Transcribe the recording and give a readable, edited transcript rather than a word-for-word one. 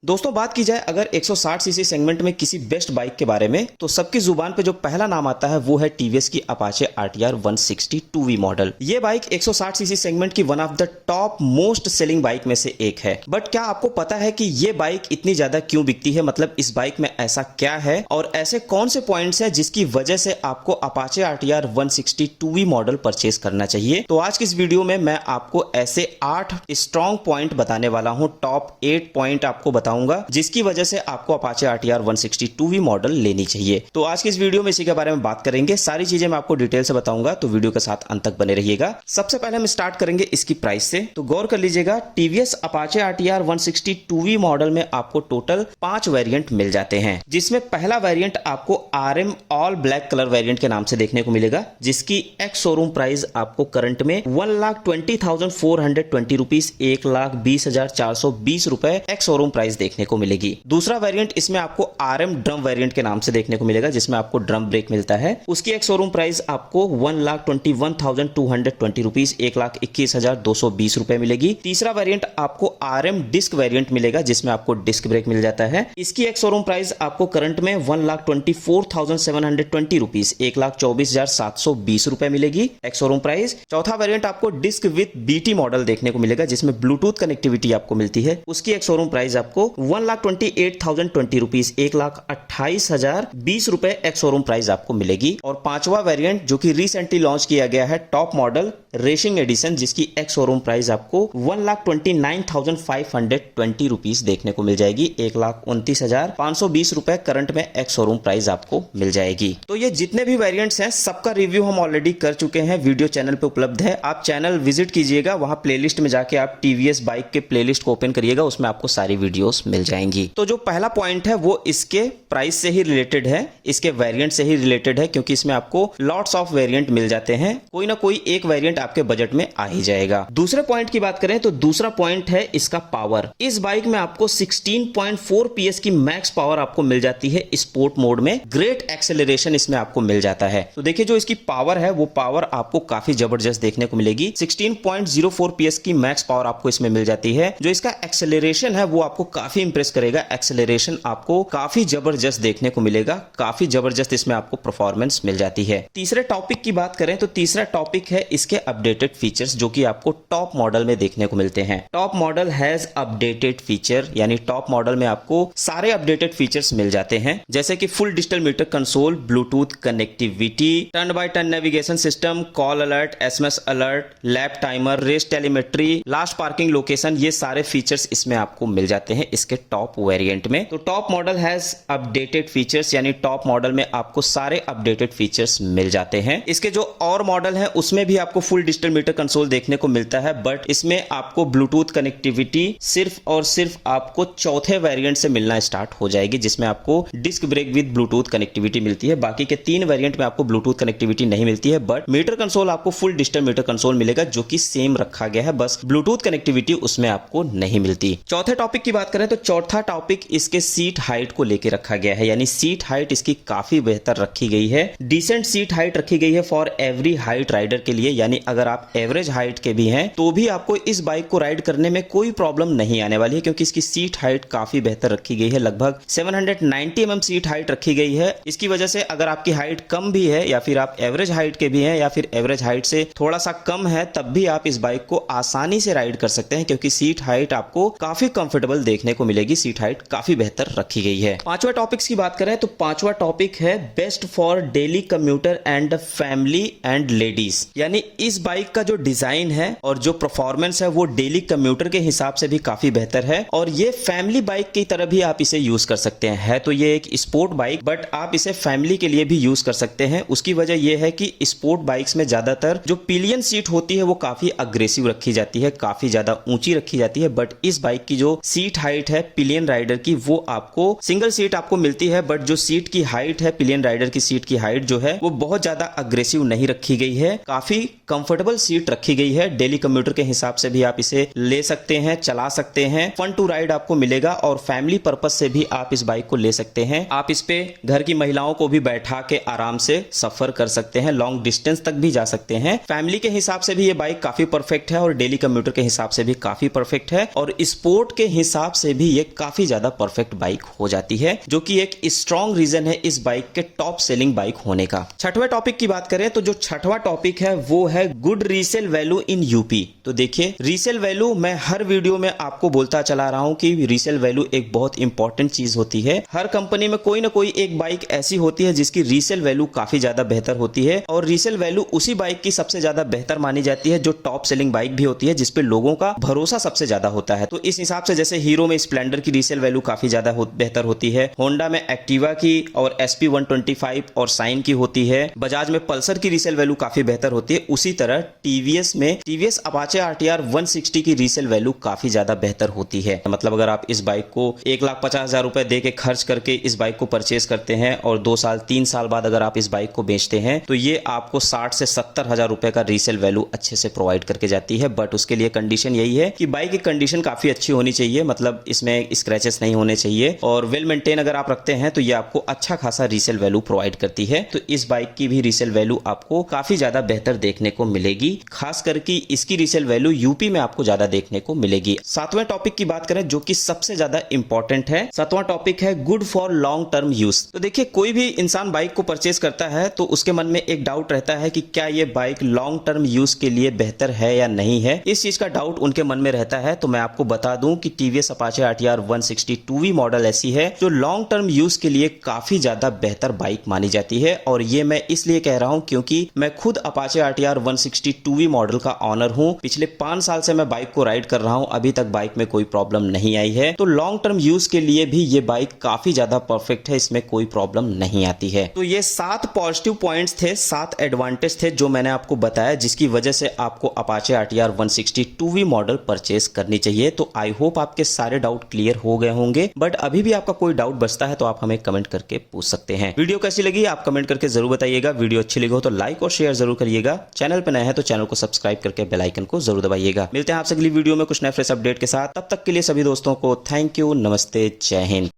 दोस्तों बात की जाए अगर 160 सीसी सेगमेंट में किसी बेस्ट बाइक के बारे में तो सबकी जुबान पे जो पहला नाम आता है वो है टीवीएस की अपाचे RTR 160 2V मॉडल। ये बाइक 160 सीसी सेगमेंट की one of the top most selling bike में से एक है। बट क्या आपको पता है कि ये बाइक इतनी ज्यादा क्यों बिकती है, मतलब इस बाइक में ऐसा क्या है और ऐसे कौन से पॉइंट्स हैं जिसकी वजह से आपको Apache RTR 160 2V model purchase करना चाहिए। तो आज की इस वीडियो में मैं आपको ऐसे 8 स्ट्रॉन्ग पॉइंट बताने वाला हूं, टॉप 8 पॉइंट आपको बताऊंगा जिसकी वजह से आपको अपाचे RTR 160 2V मॉडल लेनी चाहिए। तो आज की इस वीडियो में इसी के बारे में बात करेंगे, सारी चीजें मैं आपको डिटेल से बताऊंगा, तो वीडियो के साथ अंत तक बने रहिएगा। सबसे पहले हम स्टार्ट करेंगे इसकी प्राइस से। तो गौर कर लीजिएगा, TVS Apache RTR 160 2V model में आपको टोटल 5 वेरिएंट मिल जाते हैं, जिसमें पहला वेरिएंट आपको RM all black colour variant के नाम से देखने को मिलेगा, जिसकी एक्स शोरूम प्राइस आपको करंट में 1,20,420 रुपीज 1,20,420 रुपए एक्स शोरूम प्राइस देखने को मिलेगी। दूसरा वेरिएंट इसमें आपको RM ड्रम वेरिएंट के नाम से देखने को मिलेगा, जिसमें आपको ड्रम ब्रेक मिलता है। उसकी एक शोरूम प्राइस आपको 1,21,220 रुपीज 1,21,220 रुपए मिलेगी। तीसरा वेरिएंट आपको RM डिस्क वेरिएंट मिलेगा, जिसमें आपको डिस्क ब्रेक मिल जाता है। इसकी एक शोरूम प्राइस आपको करंट में 1,24,720 रुपीज 1,24,720 रुपए मिलेगी एक शोरूम प्राइस। चौथा वेरिएंट आपको डिस्क विद BT मॉडल देखने को मिलेगा, जिसमें ब्लूटूथ कनेक्टिविटी आपको मिलती है। उसकी एक शोरूम प्राइस आपको 1,28,020 रुपीज 1,28,020 रुपए एक शोरूम प्राइस आपको मिलेगी। और पांचवा वेरिएंट जो कि रिसेंटली लॉन्च किया गया है, टॉप मॉडल रेसिंग एडिशन, जिसकी एक शोरूम प्राइस आपको 1,29,520 रुपीज देखने को मिल जाएगी 1,29,520 रुपए करंट में एक शोरूम प्राइस आपको मिल जाएगी। तो ये जितने भी वेरिएंट्स हैं सबका रिव्यू हम ऑलरेडी कर चुके हैं, वीडियो चैनल पे उपलब्ध है। आप चैनल विजिट कीजिएगा, वहां प्लेलिस्ट में जाके आप टीवीएस बाइक के प्लेलिस्ट को ओपन करिएगा, उसमें आपको सारी वीडियोस मिल जाएंगी। तो जो पहला पॉइंट है वो इसके प्राइस से ही रिलेटेड है, इसके वेरिएंट से ही रिलेटेड है, क्योंकि इसमें आपको लॉट्स ऑफ वेरिएंट मिल जाते हैं, कोई ना कोई एक वेरिएंट आपके बजट में आ ही जाएगा। दूसरे पॉइंट की बात करें तो दूसरा पॉइंट है इसका पावर। इस बाइक में आपको 16.4 PS की मैक्स पावर आपको मिल जाती है स्पोर्ट मोड में। ग्रेट एक्सेलरेशन इसमें आपको मिल जाता है। तो देखिए जो इसकी पावर है वो पावर आपको काफी जबरदस्त देखने को मिलेगी। 16.04 PS की मैक्स पावर आपको इसमें मिल जाती है। जो इसका एक्सेलरेशन है वो आपको काफी इंप्रेस करेगा, एक्सेलरेशन आपको काफी जबरदस्त देखने को मिलेगा, काफी जबरदस्त इसमें आपको परफॉर्मेंस मिल जाती है। तीसरे टॉपिक की बात करें तो तीसरा टॉपिक है इसके अपडेटेड फीचर्स, जो कि आपको टॉप मॉडल में देखने को मिलते हैं। Top model has updated feature, यानी टॉप मॉडल में आपको सारे अपडेटेड फीचर्स मिल जाते हैं, जैसे कि full digital meter console, Bluetooth connectivity, turn by turn navigation system, call alert, SMS alert, lap timer, race telemetry, last parking location, ये सारे फीचर्स इसमें आपको मिल जाते हैं इसके टॉप वेरिएंट में। तो top model has updated features, यानी टॉप मॉडल में आपको सारे अपडेटेड फीचर्स मिल जाते हैं। इसके जो और मॉडल है उसमें भी आपको फुल डिजिटल मीटर कंसोल देखने को मिलता है, बट इसमें आपको ब्लूटूथ कनेक्टिविटी सिर्फ और सिर्फ आपको चौथे वेरिएंट से मिलना स्टार्ट हो जाएगी, जिसमें आपको disc brake with Bluetooth connectivity मिलती है। बाकी के 3 वेरिएंट में आपको ब्लूटूथ कनेक्टिविटी नहीं मिलती है, बट मीटर कंसोल आपको फुल डिजिटल मीटर कंसोल मिलेगा, जो कि सेम रखा गया है, बस ब्लूटूथ कनेक्टिविटी उसमें आपको नहीं मिलती। चौथे टॉपिक की बात करें तो चौथा टॉपिक इसके सीट हाइट को लेकर रखा गया है, यानी सीट हाइट इसकी काफी बेहतर रखी गई है। डिसेंट सीट हाइट रखी गई है फॉर एवरी हाइट राइडर के लिए, यानी अगर आप एवरेज हाइट के भी हैं तो भी आपको इस बाइक को राइड करने में कोई प्रॉब्लम नहीं आने वाली है, क्योंकि इसकी सीट हाइट काफी बेहतर रखी गई है। लगभग 790 mm सीट हाइट रखी गई है। इसकी वजह से अगर आपकी हाइट कम भी है, या फिर आप एवरेज हाइट के भी हैं, या फिर एवरेज हाइट से थोड़ा सा कम है, तब भी आप इस बाइक को आसानी से राइड कर सकते हैं, क्योंकि सीट हाइट आपको काफी कंफर्टेबल देखने को मिलेगी। सीट हाइट काफी बेहतर रखी गई है। पांचवा टॉपिक्स की बात करें तो पांचवा टॉपिक है best for daily commuter and family and ladies, यानी इस बाइक का जो डिजाइन है और जो परफॉर्मेंस है वो डेली कम्यूटर के हिसाब से भी काफी बेहतर है, और ये फैमिली बाइक की तरह भी आप इसे यूज कर सकते हैं। है तो ये एक स्पोर्ट बाइक, बट आप इसे फैमिली के लिए भी यूज कर सकते हैं। उसकी वजह यह है कि स्पोर्ट बाइक्स में ज्यादातर जो पिलियन सीट होती है वो काफी अग्रेसिव रखी जाती है, काफी ज्यादा ऊंची रखी जाती है, बट इस बाइक की जो सीट हाइट है पिलियन राइडर की, वो आपको सिंगल सीट आपको मिलती है, बट जो सीट की हाइट है, पिलियन राइडर की सीट की हाइट जो है वो बहुत ज्यादा अग्रेसिव नहीं रखी गई है, काफी कंफर्टेबल सीट रखी गई है। डेली कम्यूटर के हिसाब से भी आप इसे ले सकते हैं, चला सकते हैं, फन टू राइड आपको मिलेगा, और फैमिली पर्पस से भी आप इस बाइक को ले सकते हैं। आप इस पे घर की महिलाओं को भी बैठा के आराम से सफर कर सकते हैं, लॉन्ग डिस्टेंस तक भी जा सकते हैं। फैमिली के हिसाब से भी ये बाइक काफी परफेक्ट है, और डेली कम्यूटर के हिसाब से भी काफी परफेक्ट है, और स्पोर्ट के हिसाब से भी ये काफी ज्यादा परफेक्ट बाइक हो जाती है, जो कि एक स्ट्रॉन्ग रीजन है इस बाइक के टॉप सेलिंग बाइक होने का। छठवें टॉपिक की बात करें तो जो छठवां टॉपिक है वो है good resale value in UP. तो देखिए, रीसेल वैल्यू मैं हर वीडियो में आपको बोलता चला रहा हूं कि रीसेल वैल्यू एक बहुत इंपॉर्टेंट चीज होती है। हर कंपनी में कोई ना कोई एक बाइक ऐसी होती है जिसकी रीसेल वैल्यू काफी ज्यादा बेहतर होती है, और रीसेल वैल्यू उसी बाइक की सबसे ज्यादा बेहतर मानी जाती है जो टॉप सेलिंग बाइक भी होती है, जिसपे लोगों का भरोसा सबसे ज्यादा होता है। तो इस हिसाब से जैसे हीरो में स्प्लेंडर की रीसेल वैल्यू काफी ज्यादा बेहतर होती है, होंडा में एक्टिवा की और SP 125 और साइन की होती है, बजाज में पल्सर की रीसेल वैल्यू काफी बेहतर होती है। उसी तरह टीवीएस अपाचे RTR 160 की रीसेल वैल्यू काफी ज्यादा बेहतर होती है। मतलब अगर आप इस बाइक को 1,50,000 रुपए दे के खर्च करके इस बाइक को परचेज करते हैं और 2 साल 3 साल बाद अगर आप इस बाइक को बेचते हैं तो ये आपको 60 से 70 हजार रुपए का रीसेल वैल्यू अच्छे से प्रोवाइड करके जाती है। बट उसके लिए कंडीशन यही है कि बाइक की कंडीशन काफी अच्छी होनी चाहिए, मतलब इसमें स्क्रैचेस नहीं होने चाहिए, और वेल मेंटेन अगर आप रखते हैं तो ये आपको अच्छा खासा रीसेल वैल्यू प्रोवाइड करती है। तो इस बाइक की भी रीसेल वैल्यू आपको काफी ज्यादा बेहतर देखने को मिलेगी, खास करके इसकी रीसेल वैल्यू यूपी में आपको ज्यादा देखने को मिलेगी। सातवें टॉपिक की बात करें जो कि सबसे ज्यादा इंपॉर्टेंट है, सातवां टॉपिक है good for long term use. तो देखिए, कोई भी इंसान बाइक को परचेज करता है तो उसके मन में एक डाउट रहता है कि क्या ये बाइक लॉन्ग टर्म यूज के लिए बेहतर है या नहीं है। इस चीज का डाउट उनके मन में रहता है। तो मैं आपको बता दूं कि TVS Apache RTR 160 2V model ऐसी है जो लॉन्ग टर्म यूज के लिए काफी ज्यादा बेहतर बाइक मानी जाती है, और ये मैं इसलिए कह रहा हूं क्योंकि मैं खुद अपाचे RTR 160 2V मॉडल का ऑनर हूं। पिछले 5 साल से मैं बाइक को राइड कर रहा हूं, अभी तक बाइक में कोई प्रॉब्लम नहीं आई है। तो लॉन्ग टर्म यूज के लिए भी ये बाइक काफी ज्यादा परफेक्ट है, इसमें कोई प्रॉब्लम नहीं आती है। तो ये 7 पॉजिटिव पॉइंट्स थे, 7 एडवांटेज थे जो मैंने आपको बताया, जिसकी वजह से आपको Apache RTR 160 2V model purchase करनी चाहिए। तो आई होप आपके सारे डाउट क्लियर हो गए होंगे, बट अभी भी आपका कोई डाउट बचता है तो आप हमें कमेंट करके पूछ सकते हैं। वीडियो कैसी लगी आप कमेंट करके जरूर बताइएगा। वीडियो अच्छी लगी हो तो लाइक और शेयर जरूर करिएगा। चैनल पे नए हैं तो चैनल को सब्सक्राइब करके बेल आइकन को जरूर दबाइएगा। मिलते हैं आपसे अगली वीडियो में कुछ नए फ्रेश अपडेट के साथ। तब तक के लिए सभी दोस्तों को थैंक यू, नमस्ते, जय हिंद।